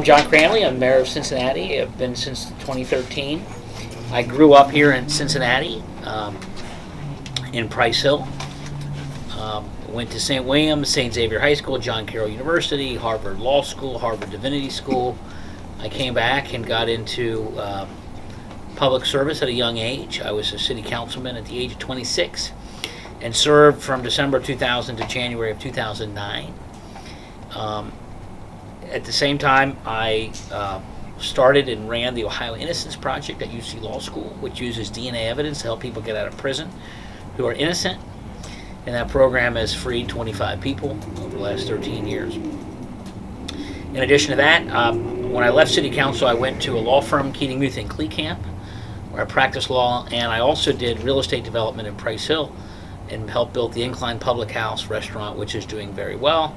John Cranley. I'm mayor of Cincinnati. I've been since 2013. I grew up here in Cincinnati, in Price Hill. Went to St. Williams, St. Xavier High School, John Carroll University, Harvard Law School, Harvard Divinity School. I came back and got into public service at a young age. I was a city councilman at the age of 26 and served from December 2000 to January of 2009. At the same time, I started and ran the Ohio Innocence Project at UC Law School, which uses DNA evidence to help people get out of prison who are innocent. And that program has freed 25 people over the last 13 years. In addition to that, when I left City Council, I went to a law firm, Keating, Muth and Kleekamp, where I practiced law, and I also did real estate development in Price Hill and helped build the Incline Public House restaurant, which is doing very well,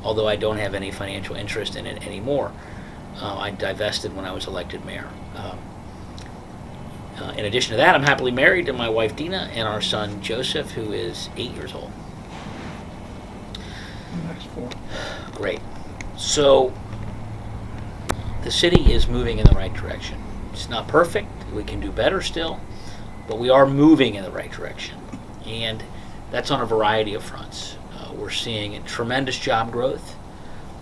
although I don't have any financial interest in it anymore. I divested when I was elected mayor. In addition to that, I'm happily married to my wife Dina and our son Joseph, who is 8 years old. Great. So the city is moving in the right direction. It's not perfect. We can do better still, but we are moving in the right direction. And that's on a variety of fronts. We're seeing a tremendous job growth,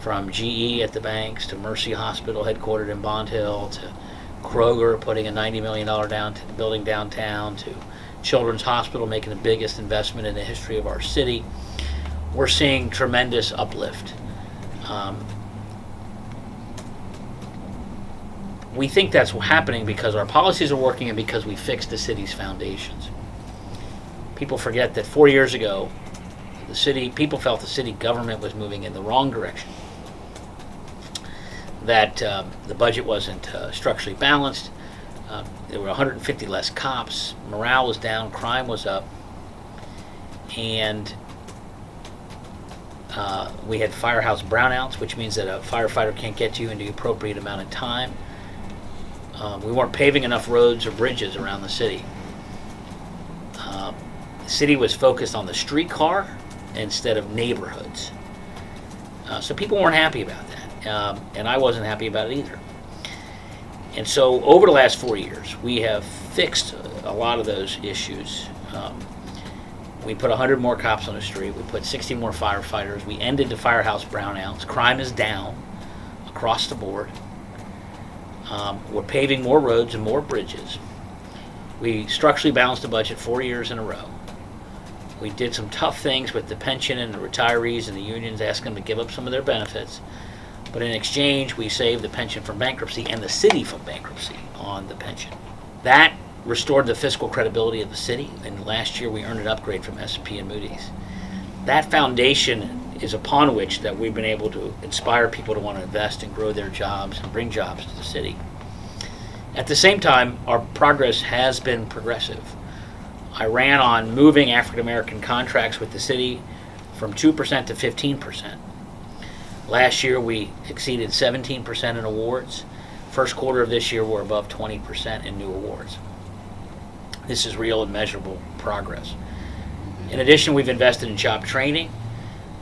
from GE at the banks to Mercy Hospital headquartered in Bond Hill to Kroger putting a $90 million building downtown, to Children's Hospital making the biggest investment in the history of our city. We're seeing tremendous uplift. We think that's happening because our policies are working and because we fixed the city's foundations. People forget that 4 years ago, people felt the city government was moving in the wrong direction. That the budget wasn't structurally balanced. There were 150 less cops. Morale was down. Crime was up. And we had firehouse brownouts, which means that a firefighter can't get to you in the appropriate amount of time. We weren't paving enough roads or bridges around the city. The city was focused on the streetcar instead of neighborhoods. So people weren't happy about that. And I wasn't happy about it either. And so over the last 4 years, we have fixed a lot of those issues. We put 100 more cops on the street. We put 60 more firefighters. We ended the firehouse brownouts. Crime is down across the board. We're paving more roads and more bridges. We structurally balanced the budget 4 years in a row. We did some tough things with the pension and the retirees and the unions, asking them to give up some of their benefits. But in exchange, we saved the pension from bankruptcy and the city from bankruptcy on the pension. That restored the fiscal credibility of the city, and last year we earned an upgrade from S&P and Moody's. That foundation is upon which that we've been able to inspire people to want to invest and grow their jobs and bring jobs to the city. At the same time, our progress has been progressive. I ran on moving African American contracts with the city from 2% to 15%. Last year we exceeded 17% in awards. First quarter of this year we're above 20% in new awards. This is real and measurable progress. In addition, we've invested in job training.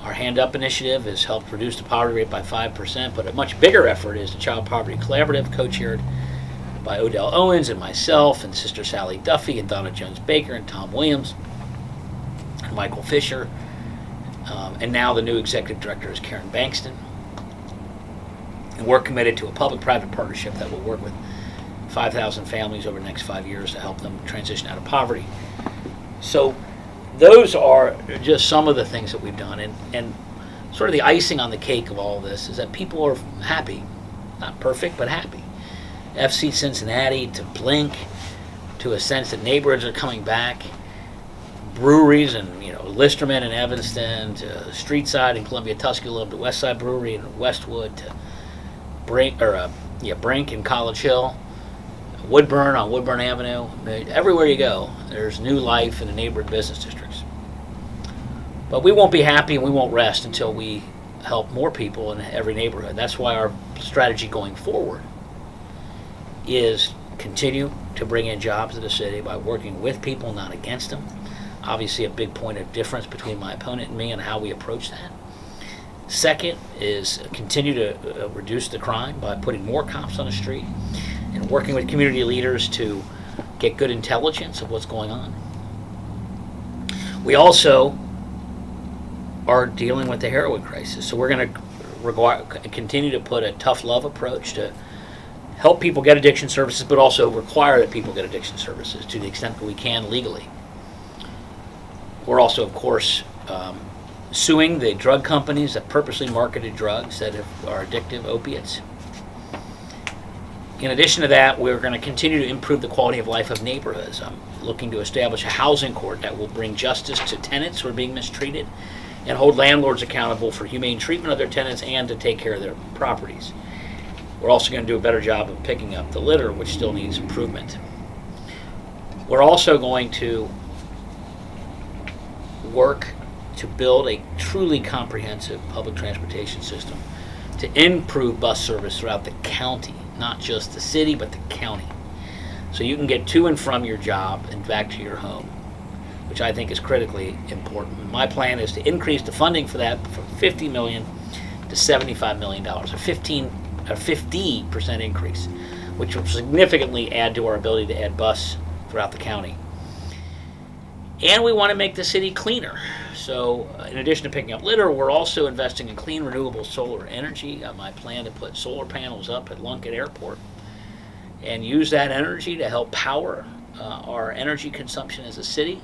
Our Hand Up initiative has helped reduce the poverty rate by 5%, but a much bigger effort is the Child Poverty Collaborative, co-chaired by Odell Owens and myself and Sister Sally Duffy and Donna Jones Baker and Tom Williams and Michael Fisher. And now the new executive director is Karen Bankston. And we're committed to a public-private partnership that will work with 5,000 families over the next 5 years to help them transition out of poverty. So those are just some of the things that we've done. And sort of the icing on the cake of all this is that people are happy. Not perfect, but happy. FC Cincinnati to Blink, to a sense that neighborhoods are coming back. Breweries and Listerman and Evanston, to Streetside and Columbia Tusculum, to Westside Brewery and Westwood, to Brink and College Hill, Woodburn on Woodburn Avenue. Everywhere you go, there's new life in the neighborhood business districts. But we won't be happy and we won't rest until we help more people in every neighborhood. That's why our strategy going forward is continue to bring in jobs to the city by working with people, not against them. Obviously a big point of difference between my opponent and me and how we approach that. Second is continue to reduce the crime by putting more cops on the street and working with community leaders to get good intelligence of what's going on. We also are dealing with the heroin crisis, so we're going to continue to put a tough love approach to help people get addiction services, but also require that people get addiction services to the extent that we can legally. We're also, of course, suing the drug companies that purposely marketed drugs that are addictive opiates. In addition to that, we're going to continue to improve the quality of life of neighborhoods. I'm looking to establish a housing court that will bring justice to tenants who are being mistreated and hold landlords accountable for humane treatment of their tenants and to take care of their properties. We're also going to do a better job of picking up the litter, which still needs improvement. We're also going to work to build a truly comprehensive public transportation system to improve bus service throughout the county, not just the city, but the county. So you can get to and from your job and back to your home, which I think is critically important. My plan is to increase the funding for that from $50 million to $75 million, a 50% increase, which will significantly add to our ability to add bus throughout the county. And we want to make the city cleaner. So in addition to picking up litter, we're also investing in clean, renewable solar energy. My plan to put solar panels up at Lunkett Airport and use that energy to help power our energy consumption as a city.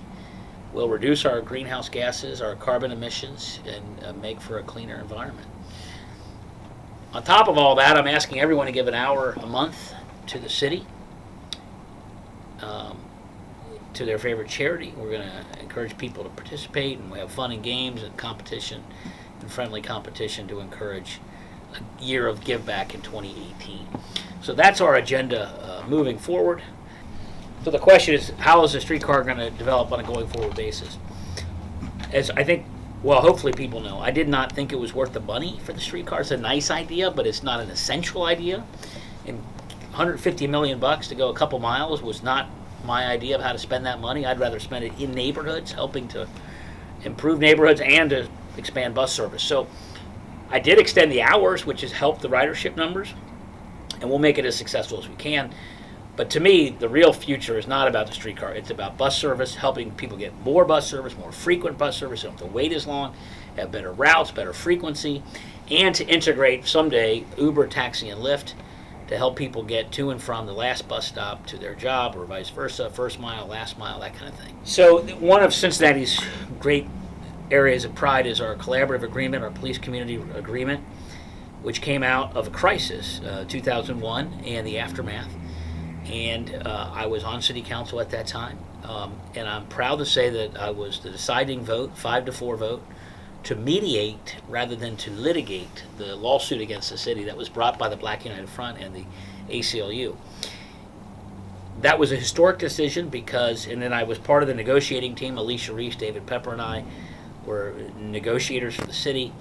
We'll reduce our greenhouse gases, our carbon emissions, and make for a cleaner environment. On top of all that, I'm asking everyone to give an hour a month to the city, to their favorite charity. We're going to encourage people to participate, and we have fun and games and competition and friendly competition to encourage a year of give back in 2018. So that's our agenda moving forward. So the question is, how is the streetcar going to develop on a going forward basis? As I think, well, hopefully people know, I did not think it was worth the money for the streetcar. It's a nice idea, but it's not an essential idea. And $150 million to go a couple miles was not my idea of how to spend that money. I'd rather spend it in neighborhoods, helping to improve neighborhoods and to expand bus service. So I did extend the hours, which has helped the ridership numbers, and we'll make it as successful as we can. But to me, the real future is not about the streetcar. It's about bus service, helping people get more bus service, more frequent bus service, don't have to wait as long, have better routes, better frequency, and to integrate someday Uber, taxi, and Lyft to help people get to and from the last bus stop to their job, or vice versa, first mile, last mile, that kind of thing. So one of Cincinnati's great areas of pride is our collaborative agreement, our police community agreement, which came out of a crisis, 2001, and the aftermath. And I was on city council at that time, and I'm proud to say that I was the deciding vote, 5-4 vote, to mediate rather than to litigate the lawsuit against the city that was brought by the Black United Front and the ACLU. That was a historic decision because, and then I was part of the negotiating team. Alicia Reese, David Pepper, and I were negotiators for the city.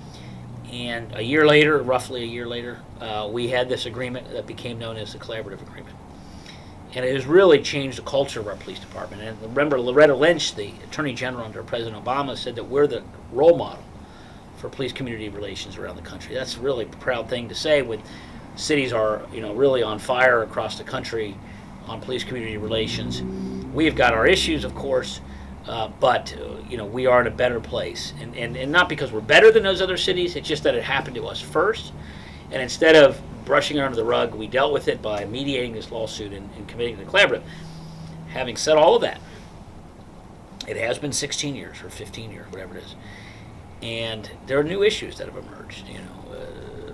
And a year later, roughly a year later, we had this agreement that became known as the collaborative agreement. And it has really changed the culture of our police department. And remember, Loretta Lynch, the Attorney General under President Obama, said that we're the role model for police community relations around the country. That's a really proud thing to say when cities are, really on fire across the country on police community relations. We've got our issues, of course, but we are in a better place. And not because we're better than those other cities, it's just that it happened to us first. And instead of brushing it under the rug, we dealt with it by mediating this lawsuit and committing to the collaborative. Having said all of that, it has been 16 years or 15 years, whatever it is. And there are new issues that have emerged.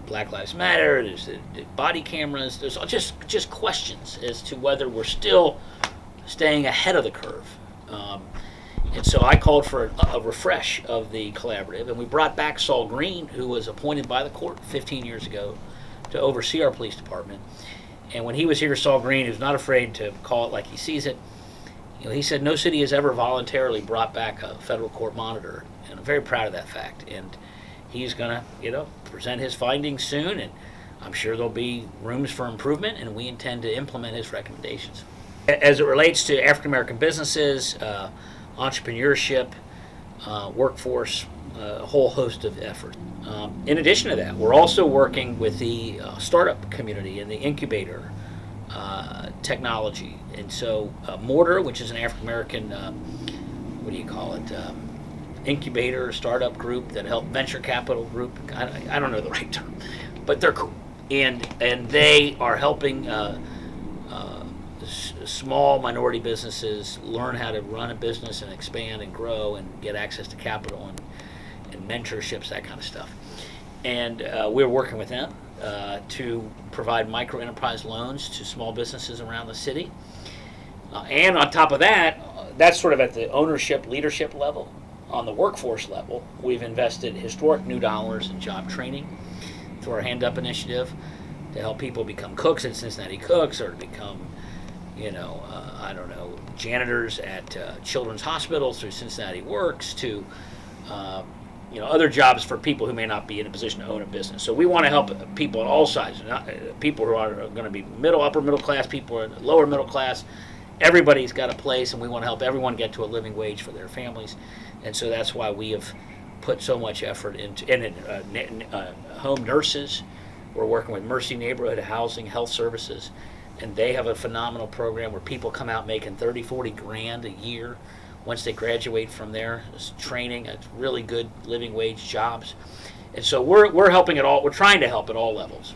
Black Lives Matter, there's the body cameras, there's just questions as to whether we're still staying ahead of the curve. And so I called for a refresh of the collaborative, and we brought back Saul Green, who was appointed by the court 15 years ago to oversee our police department. And when he was here, Saul Green, who's not afraid to call it like he sees it, he said no city has ever voluntarily brought back a federal court monitor, and I'm very proud of that fact. And he's going to, present his findings soon, and I'm sure there'll be rooms for improvement, and we intend to implement his recommendations. As it relates to African American businesses, entrepreneurship, workforce a whole host of effort. In addition to that, we're also working with the startup community and the incubator technology. And so Mortar, which is an African American, what do you call it, incubator startup group that help venture capital group. I don't know the right term, but they're cool. And they are helping small minority businesses learn how to run a business and expand and grow and get access to capital and mentorships, that kind of stuff. And we're working with them to provide micro enterprise loans to small businesses around the city. And on top of that, that's sort of at the ownership, leadership level. On the workforce level, we've invested historic new dollars in job training through our Hand Up initiative to help people become cooks at Cincinnati Cooks, or to become, janitors at children's hospitals through Cincinnati Works, to other jobs for people who may not be in a position to own a business. So we want to help people at all sizes, people who are going to be upper middle class, people who are lower middle class. Everybody's got a place, and we want to help everyone get to a living wage for their families. And so that's why we have put so much effort into home nurses. We're working with Mercy Neighborhood Housing Health Services, and they have a phenomenal program where people come out making 30, 40 grand a year once they graduate from their training. It's really good living wage jobs. And so we're helping at all. We're trying to help at all levels.